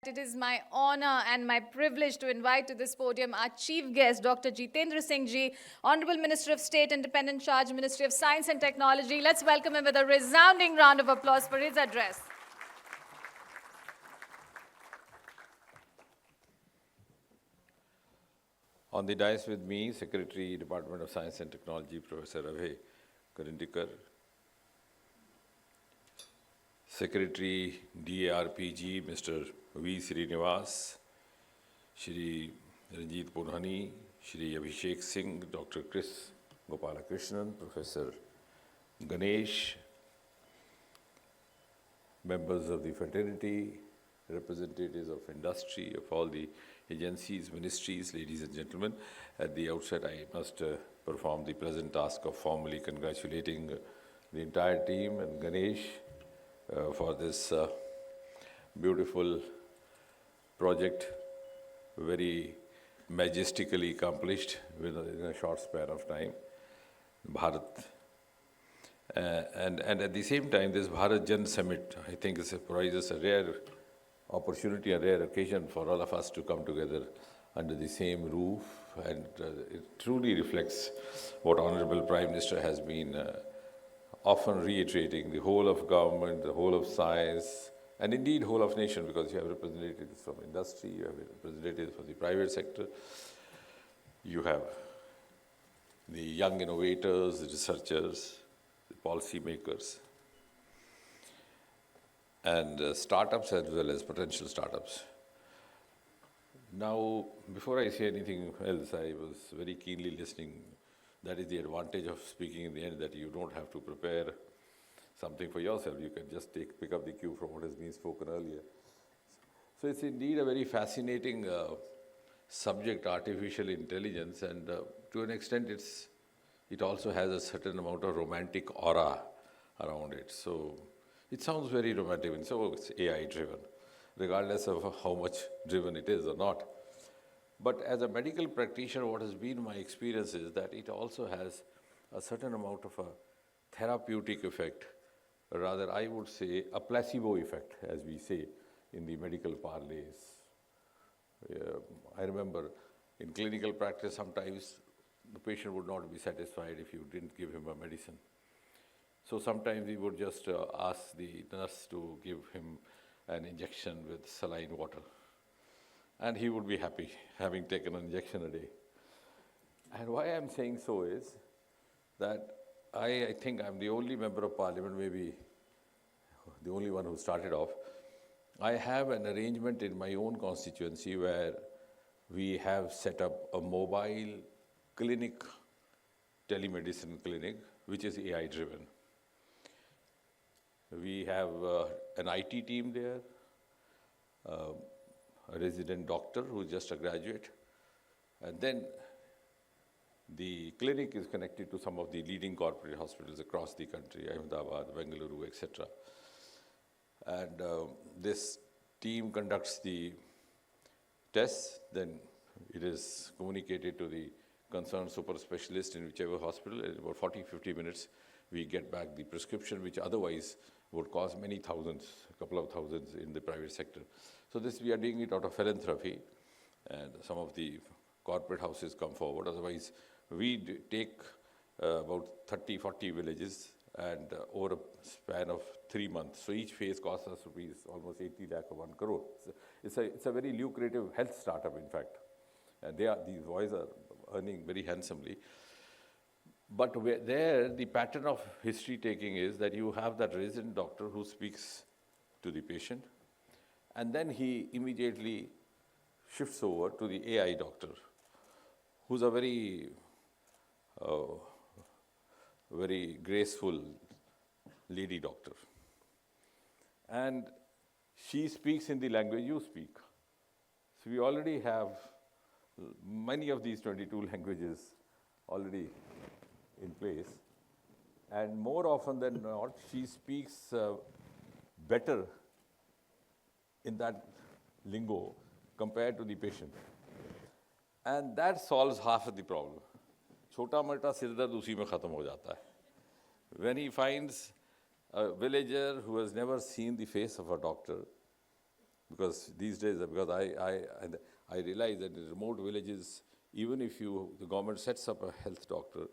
It is my honor and my privilege to invite to this podium our chief guest, Dr. Jitendra Singh ji, Hon'ble Minister of State, Independent Charge, Ministry of Science and Technology. Let's welcome him with a resounding round of applause for his address. On the dais with me, Secretary, Department of Science and Technology, Professor Abhay Karindikar, Secretary, DARPG, Mr. V. Srinivas, Shri Ranjit Purhani, Shri Abhishek Singh, Dr. Chris Gopalakrishnan, Professor Ganesh, members of the fraternity, representatives of industry, of all the agencies, ministries, ladies and gentlemen. At the outset, I must perform the pleasant task of formally congratulating the entire team and Ganesh for this beautiful project, very majestically accomplished in a short span of time, Bharat. And at the same time, this BharatGen Summit, I think, provides a rare opportunity, a rare occasion for all of us to come together under the same roof, and it truly reflects what Honorable Prime Minister has been often reiterating: the whole of government, the whole of science, and indeed whole of nation, because you have representatives from industry, you have representatives from the private sector, you have the young innovators, the researchers, the policy makers, and startups as well as potential startups. Now, before I say anything else, I was very keenly listening. That is the advantage of speaking in the end, that you don't have to prepare something for yourself. You can just pick up the cue from what has been spoken earlier. So it's indeed a very fascinating subject, artificial intelligence, and to an extent it also has a certain amount of romantic aura around it. So it sounds very romantic, and so it's AI driven, regardless of how much driven it is or not. But as a medical practitioner, what has been my experience is that it also has a certain amount of a therapeutic effect, rather I would say a placebo effect, as we say in the medical parlance. I remember in clinical practice, sometimes the patient would not be satisfied if you didn't give him a medicine. So sometimes we would just ask the nurse to give him an injection with saline water, and he would be happy having taken an injection a day. And why I'm saying so is that I think I'm the only member of parliament, maybe the only one who started off. I have an arrangement in my own constituency where we have set up a mobile clinic, telemedicine clinic, which is AI driven. We have an IT team there, a resident doctor who's just a graduate, and then the clinic is connected to some of the leading corporate hospitals across the country, Ahmedabad, Bengaluru, etc. And this team conducts the tests, then it is communicated to the concerned super specialist in whichever hospital. In about 40-50 minutes, we get back the prescription, which otherwise would cost many thousands, a couple of thousands in the private sector. So this, we are doing it out of philanthropy, and some of the corporate houses come forward. Otherwise, we take about 30-40 villages, and over a span of 3 months. So each phase costs us rupees almost 80 lakh or 1 crore. It's a very lucrative health startup, in fact. And these boys are earning very handsomely. But there, the pattern of history taking is that you have that resident doctor who speaks to the patient, and then he immediately shifts over to the AI doctor, who's a very, very graceful lady doctor. And she speaks in the language you speak. So we already have many of these 22 languages already in place, and more often than not, she speaks better in that lingo compared to the patient, and that solves half of the problem. Chota mota sir dard usi mein khatam ho jata hai. When he finds a villager who has never seen the face of a doctor, because these days, because I realize that in remote villages, even if the government sets up a health doctor,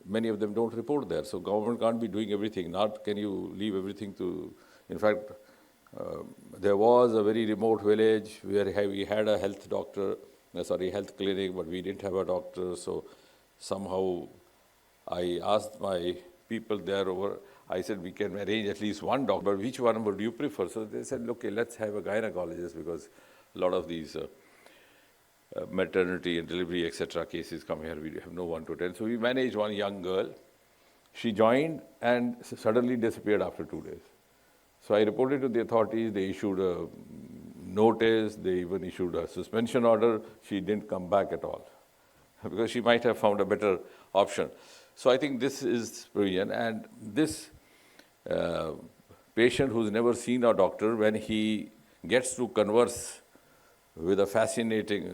many of them don't report there. So government can't be doing everything. Not can you leave everything to, in fact, there was a very remote village where we had a health doctor, health clinic, but we didn't have a doctor. So somehow I asked my people there over, I said, we can arrange at least one doctor, but which one would you prefer? So they said, okay, let's have a gynecologist, because a lot of these maternity and delivery, etc. cases come here. We have no one to attend. So we managed one young girl. She joined and suddenly disappeared after 2 days. So I reported to the authorities. They issued a notice. They even issued a suspension order. She didn't come back at all because she might have found a better option. So I think this is brilliant. And this patient who's never seen a doctor, when he gets to converse with a fascinating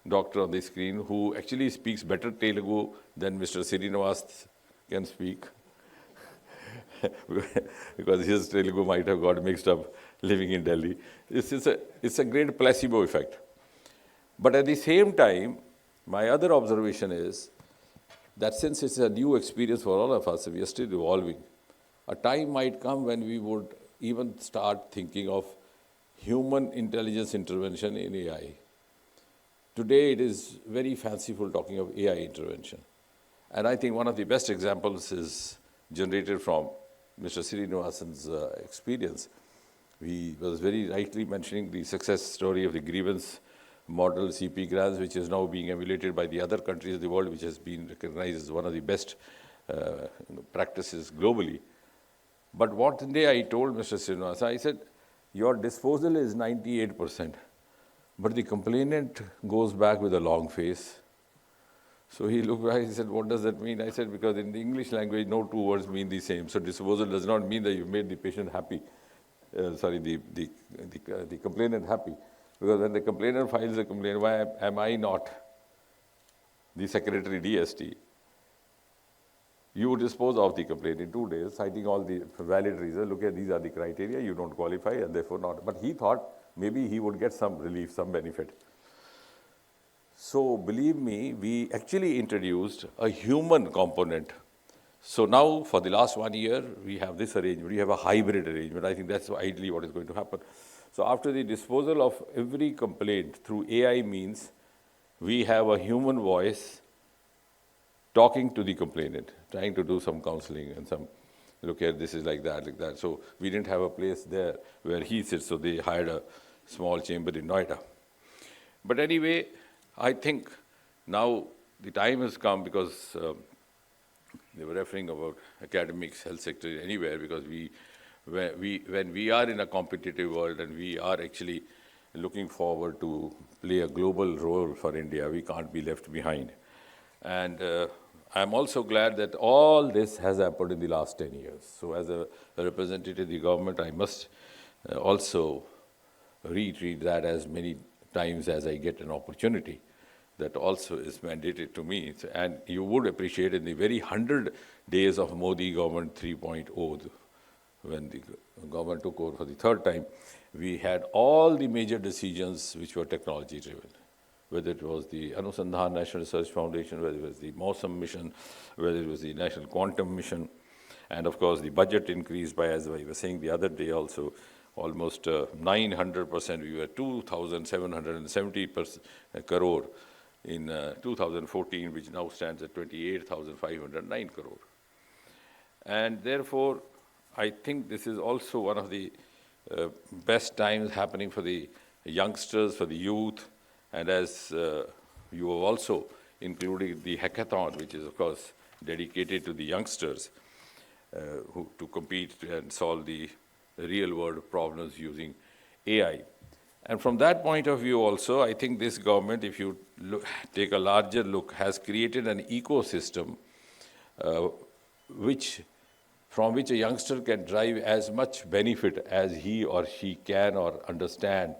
doctor on the screen who actually speaks better Telugu than Mr. Srinivas can speak, because his Telugu might have got mixed up living in Delhi. It's a great placebo effect. But at the same time, my other observation is that since it's a new experience for all of us, we are still evolving. A time might come when we would even start thinking of human intelligence intervention in AI. Today, it is very fanciful talking of AI intervention. And I think one of the best examples is generated from Mr. Srinivasan's experience. He was very rightly mentioning the success story of the grievance model CP grants, which is now being emulated by the other countries of the world, which has been recognized as one of the best practices globally. But what day I told Mr. Srinivasan, I said, your disposal is 98%, but the complainant goes back with a long face. So he looked back, he said, what does that mean? I said, because in the English language, no two words mean the same. So disposal does not mean that you've made the patient happy, the complainant happy. Because when the complainant files a complaint, why am I not the secretary DST? You dispose of the complaint in 2 days, citing all the valid reasons. Look at, these are the criteria, you don't qualify and therefore not. But he thought maybe he would get some relief, some benefit. So believe me, we actually introduced a human component. So now for the last 1 year, we have this arrangement, we have a hybrid arrangement. I think that's ideally what is going to happen. So after the disposal of every complaint through AI means, we have a human voice talking to the complainant, trying to do some counseling and some, look at this is like that, like that. So we didn't have a place there where he sits, so they hired a small chamber in Noida. But anyway, I think now the time has come, because they were referring about academics, health sector, anywhere, because when we are in a competitive world and we are actually looking forward to play a global role for India, we can't be left behind. And I'm also glad that all this has happened in the last 10 years. So as a representative of the government, I must also retreat that as many times as I get an opportunity. That also is mandated to me. And you would appreciate in the very 100 days of Modi government 3.0, when the government took over for the third time, we had all the major decisions which were technology driven. Whether it was the Anusandhan National Research Foundation, whether it was the Mausam mission, whether it was the National Quantum mission, and of course the budget increased by, as I was saying the other day also, almost 900%. We were 2,770 crore in 2014, which now stands at 28,509 crore. And therefore, I think this is also one of the best times happening for the youngsters, for the youth, and as you have also included the hackathon, which is of course dedicated to the youngsters to compete and solve the real-world problems using AI. And from that point of view also, I think this government, if you take a larger look, has created an ecosystem from which a youngster can derive as much benefit as he or she can or understand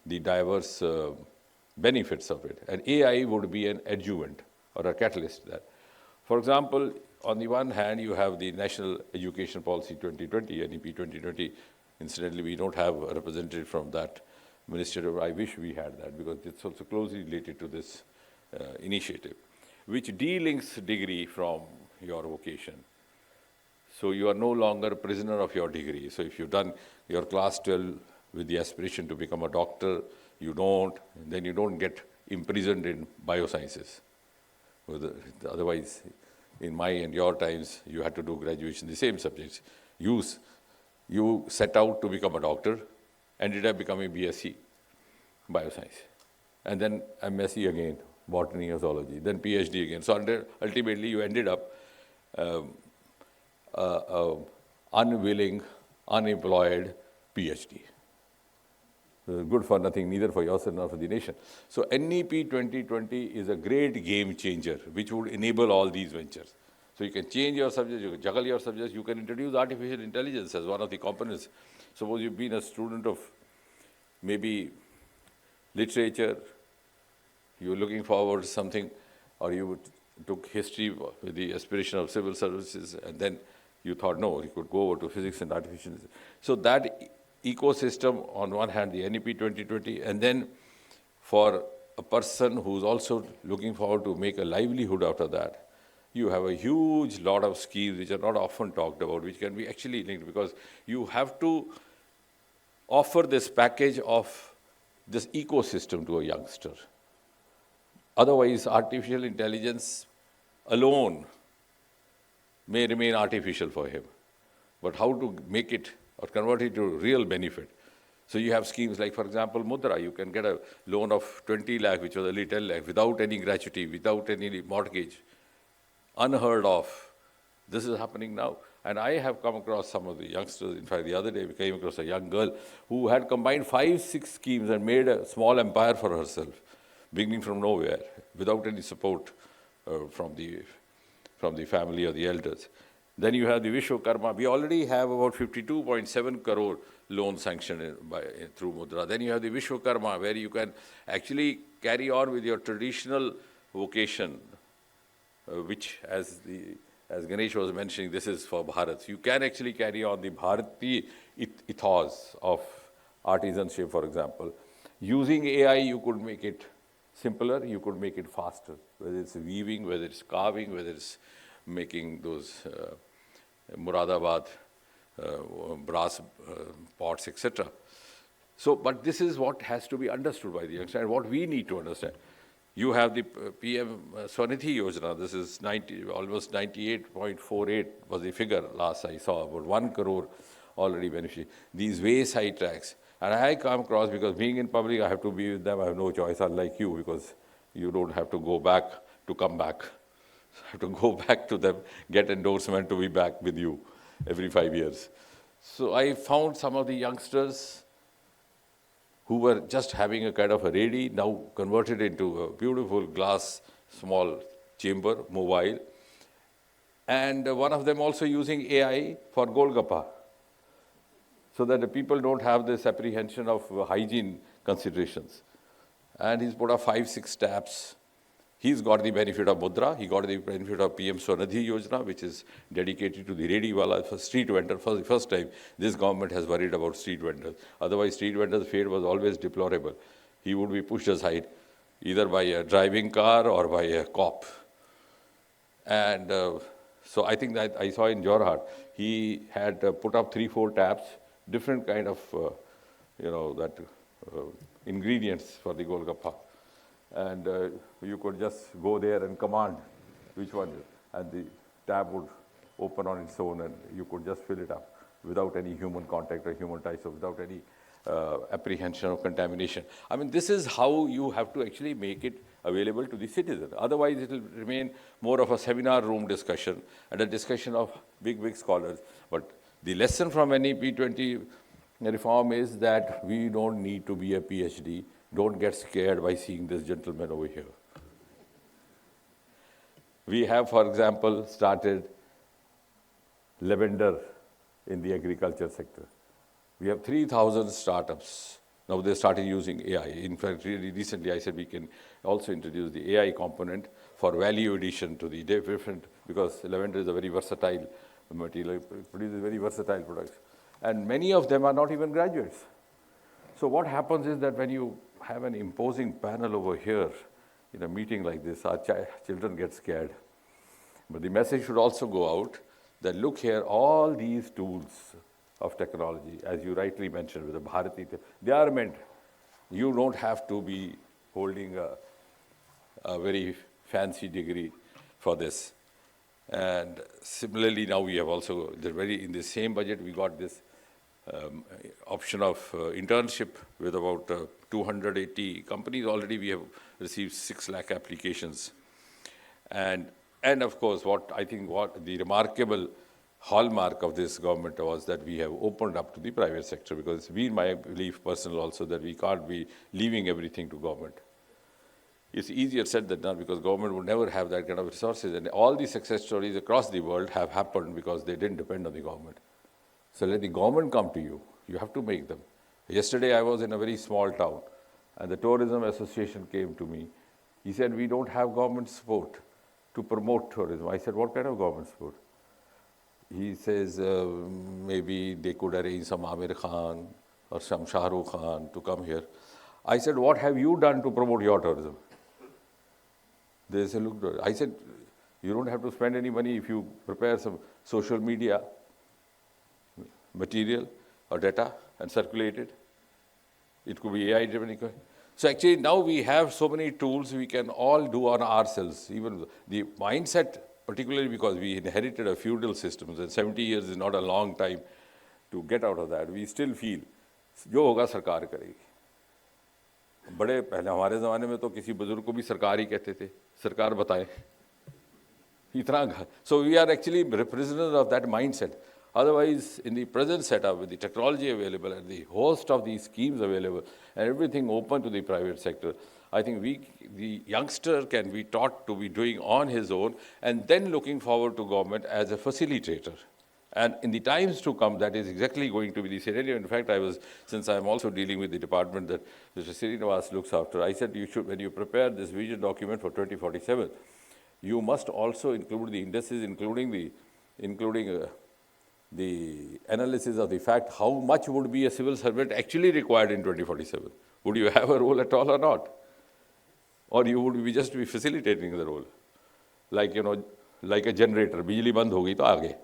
the diverse benefits of it. And AI would be an adjuvant or a catalyst to that. For example, on the one hand, you have the National Education Policy 2020, NEP 2020, Incidentally, we don't have a representative from that ministry. I wish we had that because it's also closely related to this initiative, which delinks degree from your vocation. So you are no longer a prisoner of your degree. So if you've done your class 12 with the aspiration to become a doctor, then you don't get imprisoned in biosciences. Otherwise, in my and your times, you had to do graduation in the same subjects. You set out to become a doctor, ended up becoming BSc, bioscience, and then MSc again, botany or zoology, then PhD again. So ultimately, you ended up unwilling, unemployed PhD. Good for nothing, neither for yourself nor for the nation. So NEP 2020 is a great game changer, which would enable all these ventures. So you can change your subjects, you can juggle your subjects, you can introduce artificial intelligence as one of the components. Suppose you've been a student of maybe literature, you're looking forward to something, or you took history with the aspiration of civil services, and then you thought, no, you could go over to physics and artificial intelligence. So that ecosystem, on one hand, the NEP 2020, and then for a person who's also looking forward to make a livelihood out of that, you have a huge lot of schemes which are not often talked about, which can be actually linked, because you have to offer this package of this ecosystem to a youngster. Otherwise, artificial intelligence alone may remain artificial for him. But how to make it or convert it to real benefit? So you have schemes like, for example, Mudra. You can get a loan of 20 lakh, which was early 10 lakh, without any gratuity, without any mortgage. Unheard of. This is happening now. And I have come across some of the youngsters. In fact, the other day we came across a young girl who had combined 5-6 schemes and made a small empire for herself, beginning from nowhere, without any support from the family or the elders. Then you have the Vishwakarma. We already have about 52.7 crore loan sanctioned through Mudra. Then you have the Vishwakarma, where you can actually carry on with your traditional vocation, which, as Ganesh was mentioning, this is for Bharat. You can actually carry on the Bharati ethos of artisanship, for example. Using AI, you could make it simpler, you could make it faster, whether it's weaving, whether it's carving, whether it's making those Muradabad brass pots, etc. So, but this is what has to be understood by the youngster, and what we need to understand. You have the PM Swanidhi Yojana. This is almost 98.48 was the figure last I saw, about 1 crore already beneficiaries. These wayside tracks. And I come across, because being in public, I have to be with them. I have no choice, unlike you, because you don't have to go back to come back. So I have to go back to them, get endorsement to be back with you every 5 years. So I found some of the youngsters who were just having a kind of a ready, now converted into a beautiful glass, small chamber, mobile. And one of them also using AI for Golgappa, so that the people don't have this apprehension of hygiene considerations. And he's put up 5-6 taps. He's got the benefit of Mudra. He got the benefit of PM Swanidhi Yojana, which is dedicated to the ready wala for street vendor. For the first time, this government has worried about street vendors. Otherwise, street vendors' fate was always deplorable. He would be pushed aside, either by a driving car or by a cop. And so I think that I saw in Jorhat, he had put up 3-4 taps, different kind of, ingredients for the Golgappa. And you could just go there and command which one, and the tab would open on its own, and you could just fill it up without any human contact or human touch, so without any apprehension of contamination. I mean, this is how you have to actually make it available to the citizen. Otherwise, it will remain more of a seminar room discussion and a discussion of big scholars. But the lesson from NEP 20 reform is that we don't need to be a PhD. Don't get scared by seeing this gentleman over here. We have, for example, started lavender in the agriculture sector. We have 3,000 startups. Now they started using AI. In fact, really recently I said we can also introduce the AI component for value addition to the different, because lavender is a very versatile material, it produces very versatile products. And many of them are not even graduates. So what happens is that when you have an imposing panel over here in a meeting like this, our children get scared. But the message should also go out that look here, all these tools of technology, as you rightly mentioned with the Bharati, they are meant. You don't have to be holding a very fancy degree for this. And similarly, now we have also, in the same budget, we got this option of internship with about 280 companies. Already we have received 6 lakh applications. And of course, what the remarkable hallmark of this government was that we have opened up to the private sector, because it's been my belief personal also that we can't be leaving everything to government. It's easier said than done, because government would never have that kind of resources. And all the success stories across the world have happened because they didn't depend on the government. So let the government come to you. You have to make them. Yesterday I was in a very small town, and the tourism association came to me. He said, we don't have government support to promote tourism. I said, what kind of government support? He says, maybe they could arrange some Amir Khan or some Shah Rukh Khan to come here. I said, what have you done to promote your tourism? They said, look, I said, you don't have to spend any money if you prepare some social media material or data and circulate it. It could be AI-driven. So actually now we have so many tools we can all do on ourselves. Even the mindset, particularly because we inherited a feudal system, and 70 years is not a long time to get out of that. We still feel, जो होगा सरकार करेगी. बड़े पहले हमारे ज़माने में तो किसी बुजुर्ग को भी सरकार ही कहते थे, सरकार बताए. So we are actually prisoners of that mindset. Otherwise, in the present setup, with the technology available and the host of these schemes available and everything open to the private sector, I think the youngster can be taught to be doing on his own and then looking forward to government as a facilitator. And in the times to come, that is exactly going to be the scenario. In fact, since I'm also dealing with the department that Mr. Srinivas looks after, I said, when you prepare this vision document for 2047, you must also include the indices, including the analysis of the fact how much would be a civil servant actually required in 2047. Would you have a role at all or not? Or you would be just be facilitating the role? Like, like a generator, bijli band ho gayi to aage.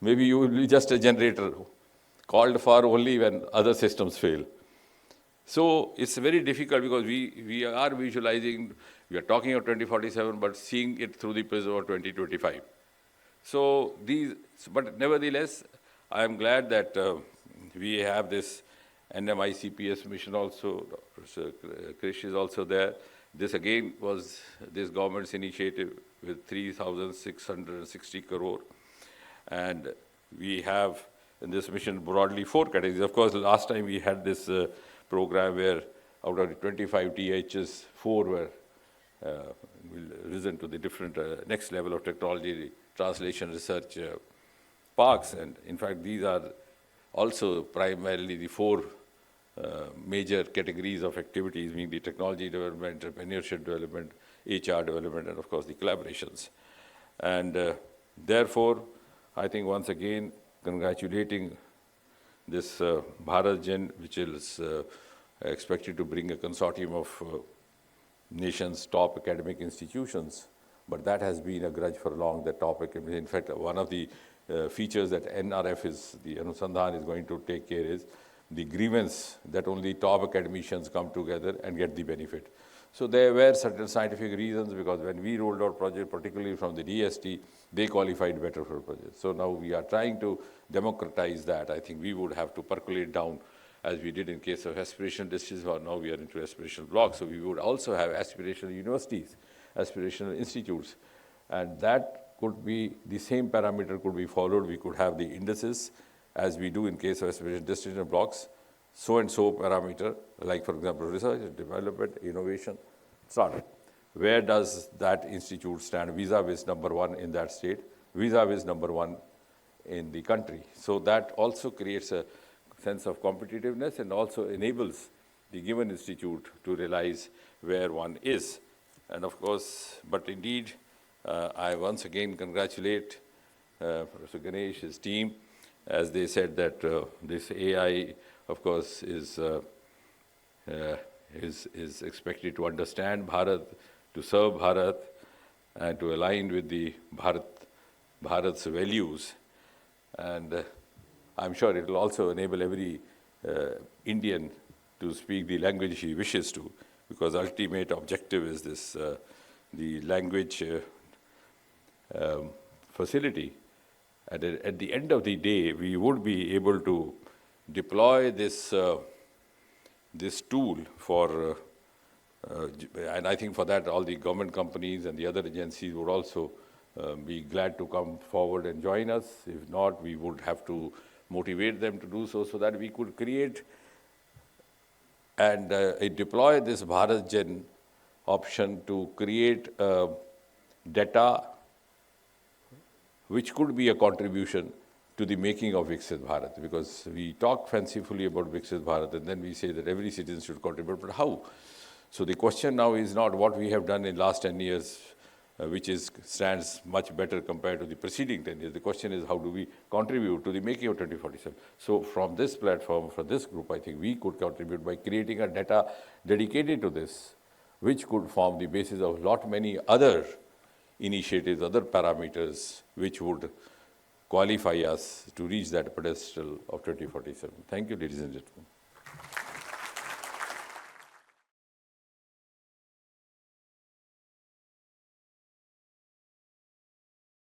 Maybe you will be just a generator called for only when other systems fail. So it's very difficult because we are visualizing, we are talking of 2047, but seeing it through the prism of 2025. So but nevertheless, I am glad that we have this ICPS mission also. Professor Krish is also there. This again was this government's initiative with 3,660 crore. And we have in this mission broadly 4 categories. Of course, last time we had this program where out of the 25 THs, 4 were risen to the different next level of technology, translation research parks. And in fact, these are also primarily the 4 major categories of activities, being the technology development, entrepreneurship development, HR development, and of course the collaborations. And therefore, I think once again, congratulating this BharatGen, which is expected to bring a consortium of nation's top academic institutions, but that has been a grudge for long, that topic. In fact, one of the features that NRF the Anusandhan is going to take care is the grievance that only top academicians come together and get the benefit. So there were certain scientific reasons, because when we rolled out project, particularly from the DST, they qualified better for projects. So now we are trying to democratize that. I think we would have to percolate down, as we did in case of aspirational districts, or now we are into aspirational blocks. So we would also have aspirational universities, aspirational institutes. And that could be, the same parameter could be followed. We could have the indices, as we do in case of aspirational districts and blocks, so-and-so parameter, like for example, research, development, innovation, startup. Where does that institute stand vis-a-vis number 1 in that state, vis-a-vis number 1 in the country? So that also creates a sense of competitiveness and also enables the given institute to realize where one is. And of course, but indeed, I once again congratulate Professor Ganesh, his team, as they said that this AI, of course, is expected to understand Bharat, to serve Bharat, and to align with the Bharat's values. And I'm sure it will also enable every Indian to speak the language he wishes to, because ultimate objective is this, the language facility. And at the end of the day, we would be able to deploy this this tool for, and I think for that all the government companies and the other agencies would also be glad to come forward and join us. If not, we would have to motivate them to do so, so that we could create and deploy this BharatGen option to create data which could be a contribution to the making of Viksit Bharat, because we talk fancifully about Viksit Bharat and then we say that every citizen should contribute, but how? So the question now is not what we have done in last 10 years, which stands much better compared to the preceding 10 years. The question is how do we contribute to the making of 2047? So from this platform, for this group, I think we could contribute by creating a data dedicated to this, which could form the basis of many other initiatives, other parameters, which would qualify us to reach that pedestal of 2047. Thank you, ladies and gentlemen.